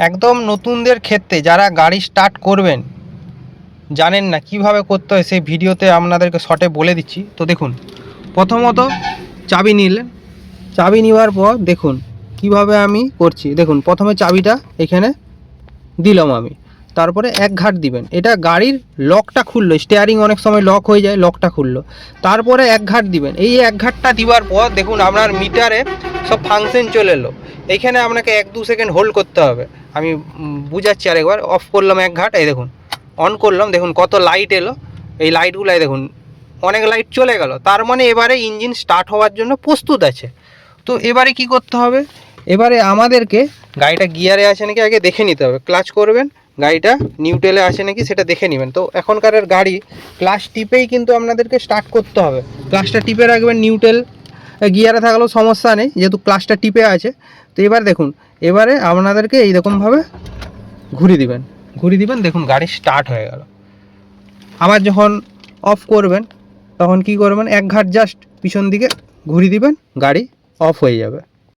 একদম নতুনদের ক্ষেত্রে যারা গাড়ি স্টার্ট করবেন, জানেন না কিভাবে করতে হয়, সেই ভিডিওতে আপনাদেরকে শর্টে বলে দিচ্ছি। তো দেখুন, প্রথমত চাবি নিলেন, চাবি নেওয়ার পর দেখুন কিভাবে আমি করছি। দেখুন প্রথমে চাবিটা এখানে দিলাম আমি, তারপরে এক ঘাট দিবেন, এটা গাড়ির লকটা খুললো, স্টিয়ারিং অনেক সময় লক হয়ে যায়, লকটা খুললো, তারপরে এক ঘাট দিবেন। এই এক ঘাটটা দিবার পর দেখুন আপনার মিটারে সব ফাংশন চলে এলো। এইখানে আপনাকে 1-2 সেকেন্ড হোল্ড করতে হবে। আমি বুঝাচ্ছি আরেকবার। অফ করলাম এক ঘাট, এই দেখুন অন করলাম, দেখুন কত লাইট এলো। এই লাইটগুলাই দেখুন অনেক লাইট চলে গেল, তার মানে এবারে ইঞ্জিন স্টার্ট হওয়ার জন্য প্রস্তুত আছে। তো এবারে কি করতে হবে, এবারে আমাদেরকে গাড়িটা গিয়ারে আছে নাকি আগে দেখে নিতে হবে। ক্লাচ করবেন, গাড়িটা নিউট্রালে আছে নাকি সেটা দেখে নেবেন। তো এখনকার গাড়ি ক্লাচ টিপেই কিন্তু আপনাদেরকে স্টার্ট করতে হবে। ক্লাচটা টিপে রাখবেন, নিউট্রাল গিয়ারে থাকলেও সমস্যা নেই যেহেতু ক্লাচটা টিপে আছে। তো এবার দেখুন, এবারে আপনাদেরকে এইরকমভাবে ঘুরিয়ে দিবেন, দেখুন গাড়ি স্টার্ট হয়ে গেল। আবার যখন অফ করবেন তখন কি করবেন, এক ঘাট জাস্ট পিছন দিকে ঘুরিয়ে দিবেন, গাড়ি অফ হয়ে যাবে।